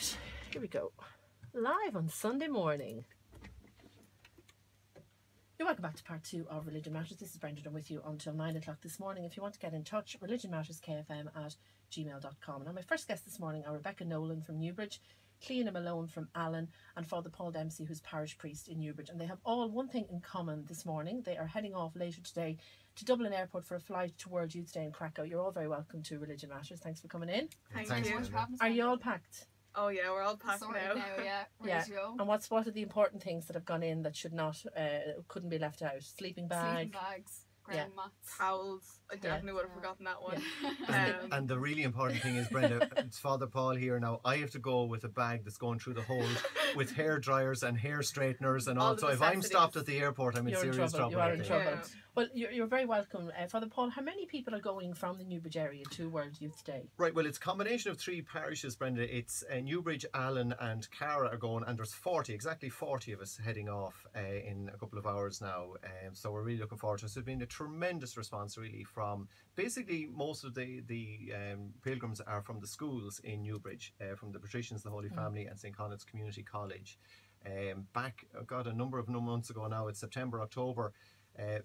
Right, here we go. Live on Sunday morning. You're welcome back to part 2 of Religion Matters. This is Brenda with you until 9 o'clock this morning. If you want to get in touch, religionmatterskfm@gmail.com. And my first guests this morning are Rebecca Nolan from Newbridge, Cleena Malone from Allen, and Father Paul Dempsey, who's parish priest in Newbridge. And they have all one thing in common this morning. They are heading off later today to Dublin Airport for a flight to World Youth Day in Krakow. You're all very welcome to Religion Matters. Thanks for coming in. Thank you. Are you all packed? Oh yeah, we're all packed now. Yeah, ready to go. And what are the important things that have gone in that should not, couldn't be left out? Sleeping bags, ground mats, towels. I definitely would have forgotten that one. And the really important thing is, Brenda, it's Father Paul here now. I have to go with a bag that's going through the hold with hair dryers and hair straighteners and all. So if I'm stopped at the airport, I'm in serious trouble. You are in trouble. Yeah. Well, you're very welcome. Father Paul, how many people are going from the Newbridge area to World Youth Day? Right, well, it's a combination of 3 parishes, Brenda. It's Newbridge, Allen and Cara are going, and there's exactly 40 of us heading off in a couple of hours now. So we're really looking forward to it. So there's been a tremendous response, really, from basically most of the pilgrims are from the schools in Newbridge, from the Patricians, the Holy Family and St. Conet's Community College. Back, a number of months ago now, it's September, October,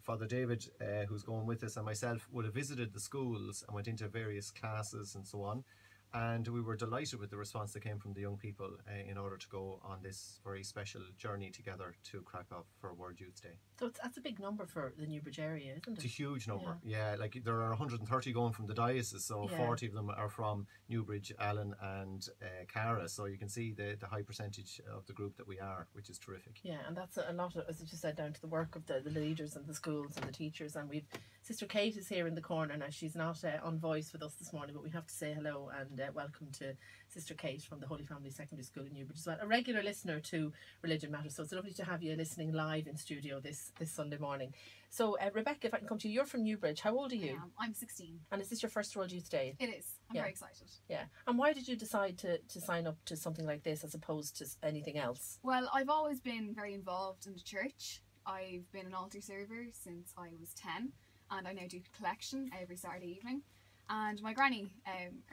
Father David, who's going with us, and myself would have visited the schools and went into various classes and so on. And we were delighted with the response that came from the young people in order to go on this very special journey together to Krakow for World Youth Day. So that's a big number for the Newbridge area, isn't it? It's a huge number, yeah. Like there are 130 going from the diocese, so 40 of them are from Newbridge, Allen and Cara. So you can see the high percentage of the group that we are, which is terrific. Yeah, and that's a lot of, as you said, down to the work of the leaders and the schools and the teachers. And we've Sister Kate is here in the corner now. She's not on voice with us this morning, but we have to say hello and welcome to Sister Kate from the Holy Family Secondary School in Newbridge as well. A regular listener to Religion Matters, so it's lovely to have you listening live in studio this Sunday morning. So Rebecca, if I can come to you, you're from Newbridge. How old are you? I'm 16. And is this your first World Youth Day? It is. I'm very excited. Yeah. And why did you decide to sign up to something like this as opposed to anything else? Well, I've always been very involved in the church. I've been an altar server since I was 10, and I now do collection every Saturday evening. And my granny,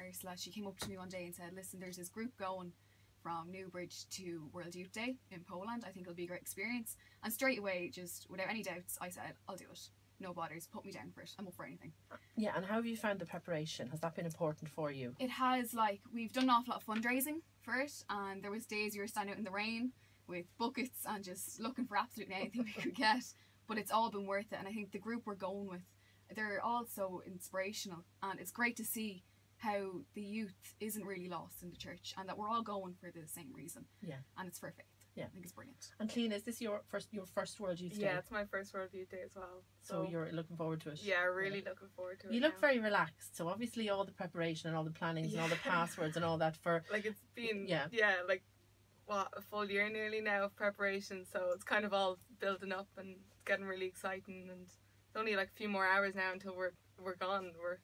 Ursula, she came up to me one day and said, listen, there's this group going from Newbridge to World Youth Day in Poland. I think it'll be a great experience. And straight away, just without any doubts, I said, I'll do it. No bothers, put me down for it. I'm up for anything. Yeah, and how have you found the preparation? Has that been important for you? It has, we've done an awful lot of fundraising for it, and there was days you were standing out in the rain with buckets and just looking for absolutely anything we could get. But it's all been worth it, and I think the group we're going with, they're all so inspirational, and it's great to see how the youth isn't really lost in the church and that we're all going for the same reason. Yeah. And it's for faith. Yeah. I think it's brilliant. And Cleena, is this your first World Youth Day? Yeah, it's my first World Youth Day as well. So you're looking forward to it? Yeah, really looking forward to it. You look very relaxed, so obviously all the preparation and all the plannings and all the passwords and all that for... it's been, a full year nearly now of preparation, so it's kind of all building up and it's getting really exciting, and it's only a few more hours now until we're gone. We're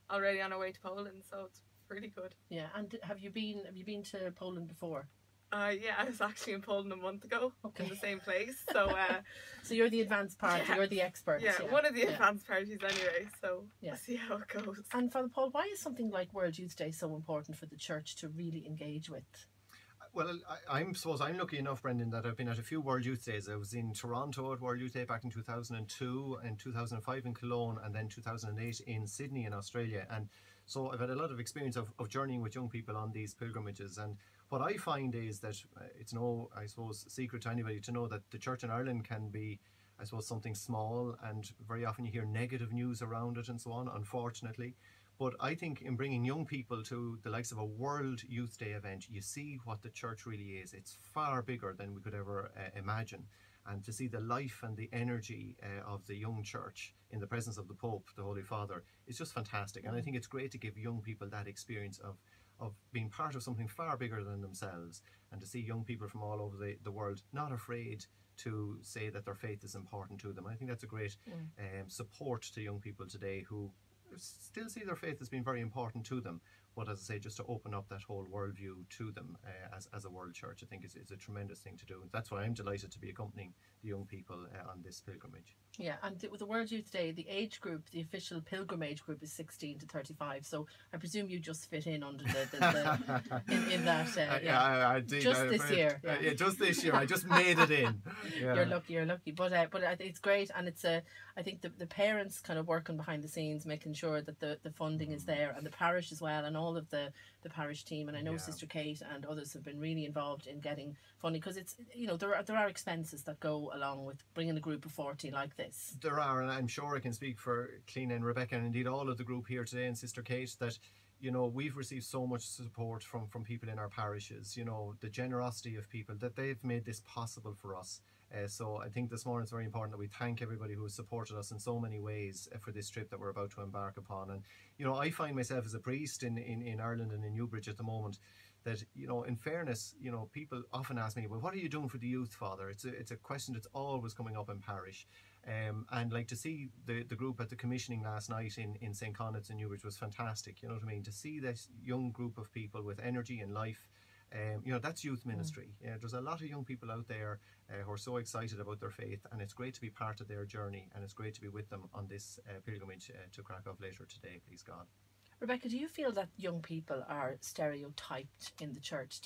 already on our way to Poland, so it's pretty good. Yeah, and have you been to Poland before? Yeah, I was actually in Poland a month ago in the same place. So so you're the advanced party, you're the expert. Yeah, one of the advanced parties anyway, so we'll see how it goes. And Father Paul, why is something like World Youth Day so important for the church to really engage with? Well, I suppose I'm lucky enough, Brendan, that I've been at a few World Youth Days. I was in Toronto at World Youth Day back in 2002, and 2005 in Cologne, and then 2008 in Sydney in Australia. And so I've had a lot of experience of journeying with young people on these pilgrimages. And what I find is that it's no, I suppose, secret to anybody to know that the church in Ireland can be, I suppose, something small, and very often you hear negative news around it and so on, unfortunately. But I think in bringing young people to the likes of a World Youth Day event, you see what the church really is. It's far bigger than we could ever imagine. And to see the life and the energy of the young church in the presence of the Pope, the Holy Father, is just fantastic. And I think it's great to give young people that experience of being part of something far bigger than themselves, and to see young people from all over the world not afraid to say that their faith is important to them. I think that's a great support to young people today who still see their faith as being very important to them, but as I say, just to open up that whole worldview to them as a world church, I think is a tremendous thing to do. That's why I'm delighted to be accompanying the young people on this pilgrimage. Yeah, and with the World Youth Day, the age group, the official pilgrimage group, is 16 to 35. So I presume you just fit in under in that. I did. Just this year. Yeah, just this year. I just made it in. Yeah. You're lucky. But it's great, and it's I think the parents kind of working behind the scenes, making sure that the funding is there, and the parish as well, and all of the parish team. And I know Sister Kate and others have been really involved in getting funding, because it's, there are expenses that go along with bringing a group of 40 like this. There are, and I'm sure I can speak for Clean and Rebecca, and indeed all of the group here today, and Sister Kate, that we've received so much support from people in our parishes. The generosity of people, that they've made this possible for us. So I think this morning it's very important that we thank everybody who has supported us in so many ways for this trip that we're about to embark upon. And I find myself as a priest in Ireland and in Newbridge at the moment, that in fairness, people often ask me, well, what are you doing for the youth, Father? It's a question that's always coming up in parish. And like, to see the group at the commissioning last night in St. Conet's in Newbridge was fantastic. You know what I mean? To see this young group of people with energy and life, that's youth ministry. There's a lot of young people out there who are so excited about their faith, and it's great to be part of their journey, and it's great to be with them on this pilgrimage to Krakow later today, please God. Rebecca, do you feel that young people are stereotyped in the church?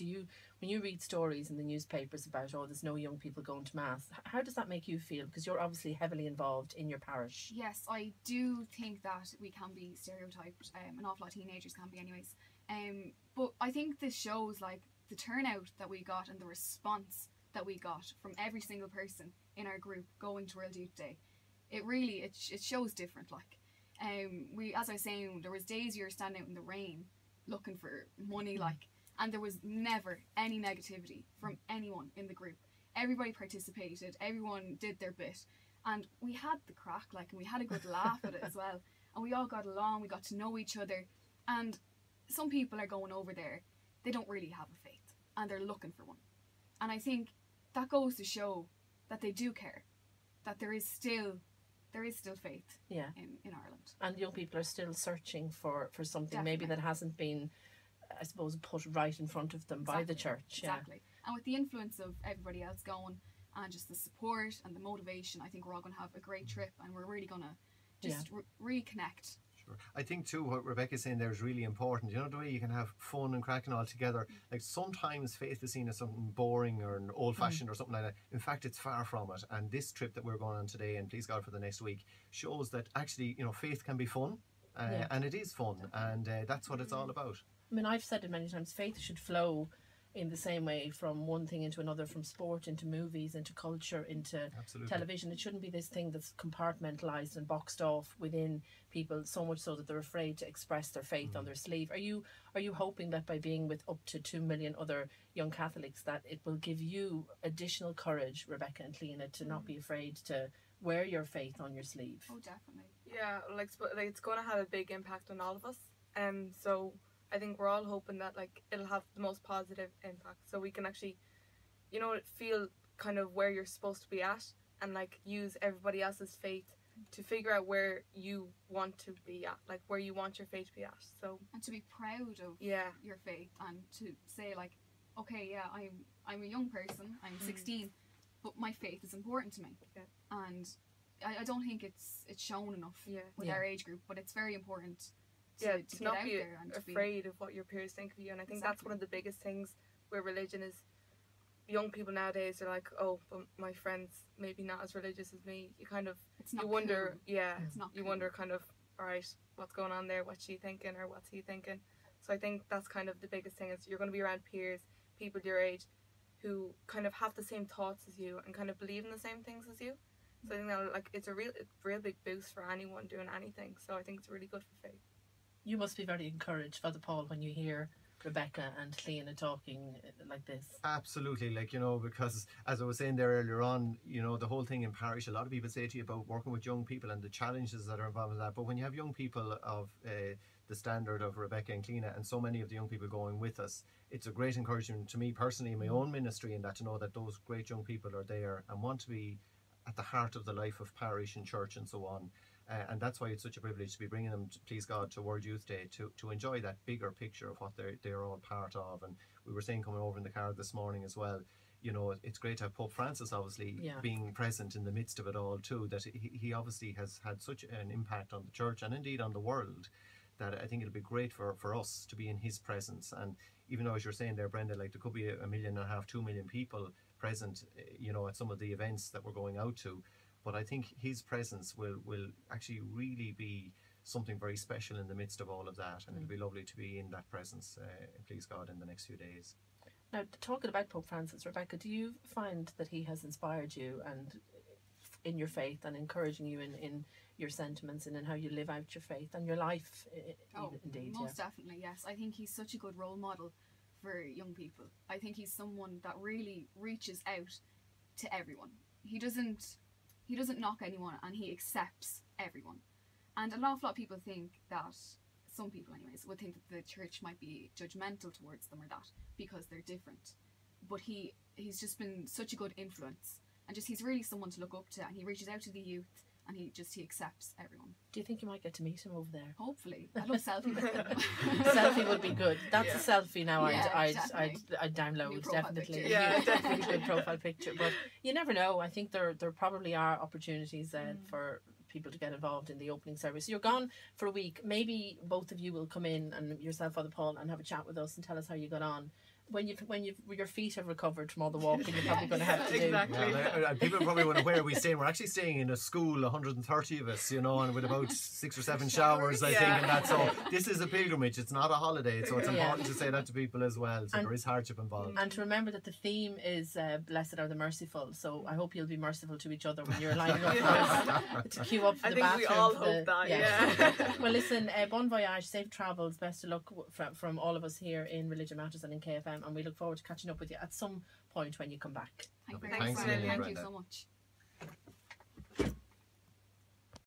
When you read stories in the newspapers about, there's no young people going to Mass, how does that make you feel? Because you're obviously heavily involved in your parish. Yes, I do think that we can be stereotyped. An awful lot of teenagers can be anyways. But I think this shows, like, the turnout that we got and the response that we got from every single person in our group going to World Youth Day. It really, it shows different, like. As I was saying, there was days you were standing out in the rain looking for money, like, and there was never any negativity from anyone in the group. Everybody participated, everyone did their bit, and we had the crack, like, and we had a good laugh at it as well, and we all got along, we got to know each other. And some people are going over there, they don't really have a faith, and they're looking for one, and I think that goes to show that they do care, that there is still faith in Ireland. And young people are still searching for something. Definitely. Maybe that hasn't been, I suppose, put right in front of them by the church. Exactly. And with the influence of everybody else going, and just the support and the motivation, I think we're all going to have a great trip, and we're really going to just reconnect. Sure. I think too what Rebecca's saying there is really important. The way you can have fun and cracking all together. Like, sometimes faith is seen as something boring or old-fashioned or something like that. In fact, it's far from it. And this trip that we're going on today, and please God for the next week, shows that actually, faith can be fun, and it is fun, and that's what it's all about. I mean, I've said it many times, faith should flow in the same way from one thing into another, from sport into movies, into culture, into television. It shouldn't be this thing that's compartmentalised and boxed off within people, so much so that they're afraid to express their faith on their sleeve. Are you hoping that by being with up to 2 million other young Catholics, that it will give you additional courage, Rebecca and Cleena, to not be afraid to wear your faith on your sleeve? Oh, definitely. Yeah, like it's going to have a big impact on all of us. So I think we're all hoping that, like, it'll have the most positive impact, so we can actually, feel kind of where you're supposed to be at, and, like, use everybody else's faith to figure out where you want to be at, like, where you want your faith to be at. So, and to be proud of your faith, and to say, like, okay, yeah, I'm a young person, I'm 16, but my faith is important to me. Yeah. And I don't think it's shown enough with our age group, but it's very important to not get be out there and afraid of what your peers think of you. And I think that's one of the biggest things with religion is, young people nowadays are like, oh, but my friends maybe not as religious as me. You kind of, you wonder, you wonder kind of, all right, what's going on there? What's she thinking, or what's he thinking? So I think that's kind of the biggest thing, is you're going to be around peers, people your age, who kind of have the same thoughts as you and kind of believe in the same things as you. So I think that, like, it's a real big boost for anyone doing anything. So I think it's really good for faith. You must be very encouraged, Father Paul, when you hear Rebecca and Cleena talking like this. Absolutely, because as I was saying there earlier on, the whole thing in parish, a lot of people say to you about working with young people and the challenges that are involved in that. But when you have young people of the standard of Rebecca and Cleena, and so many of the young people going with us, it's a great encouragement to me personally in my own ministry, in that, to know that those great young people are there and want to be at the heart of the life of parish and church and so on. And that's why it's such a privilege to be bringing them, please God, to World Youth Day to enjoy that bigger picture of what they're all part of. And we were saying coming over in the car this morning as well, you know, it's great to have Pope Francis obviously being present in the midst of it all too, that he obviously has had such an impact on the church and indeed on the world, that I think it'll be great for us to be in his presence. And even though, as you're saying there, Brenda, like there could be 1.5 million, 2 million people present, you know, at some of the events that we're going out to, but I think his presence will actually really be something very special in the midst of all of that, and it'll be lovely to be in that presence, please God, in the next few days. Now, talking about Pope Francis, Rebecca, do you find that he has inspired you and in your faith and encouraging you in your sentiments and in how you live out your faith and your life? Indeed, most definitely, yes. I think he's such a good role model for young people. I think he's someone that really reaches out to everyone. He doesn't knock anyone, and he accepts everyone. And an awful lot of people think that, some people anyways, would think that the church might be judgmental towards them or that, because they're different. But he's just been such a good influence, and just he's really someone to look up to, and he reaches out to the youth, and he accepts everyone. Do you think you might get to meet him over there? Hopefully. I'd love a selfie with him. Selfie would be good. That's a selfie now. Yeah, I'd download, definitely. Picture. Yeah, definitely a good profile picture. But you never know. I think there probably are opportunities for people to get involved in the opening service. You're gone for a week. Maybe both of you will come in, and yourself, Father Paul, and have a chat with us and tell us how you got on. When your feet have recovered from all the walking, you're probably going to have to do. Exactly. Yeah, people probably wonder where we staying. We're actually staying in a school, 130 of us, you know, and with about 6 or 7 showers, I think, and that. So this is a pilgrimage. It's not a holiday. So it's important to say that to people as well. So there is hardship involved. And to remember that the theme is "Blessed are the merciful." So I hope you'll be merciful to each other when you're lining up to queue up for the bathroom. I think we all hope that. Yeah. Well, listen, bon voyage, safe travels, best of luck from all of us here in Religion Matters and in KFM. And we look forward to catching up with you at some point when you come back. Thank you so much.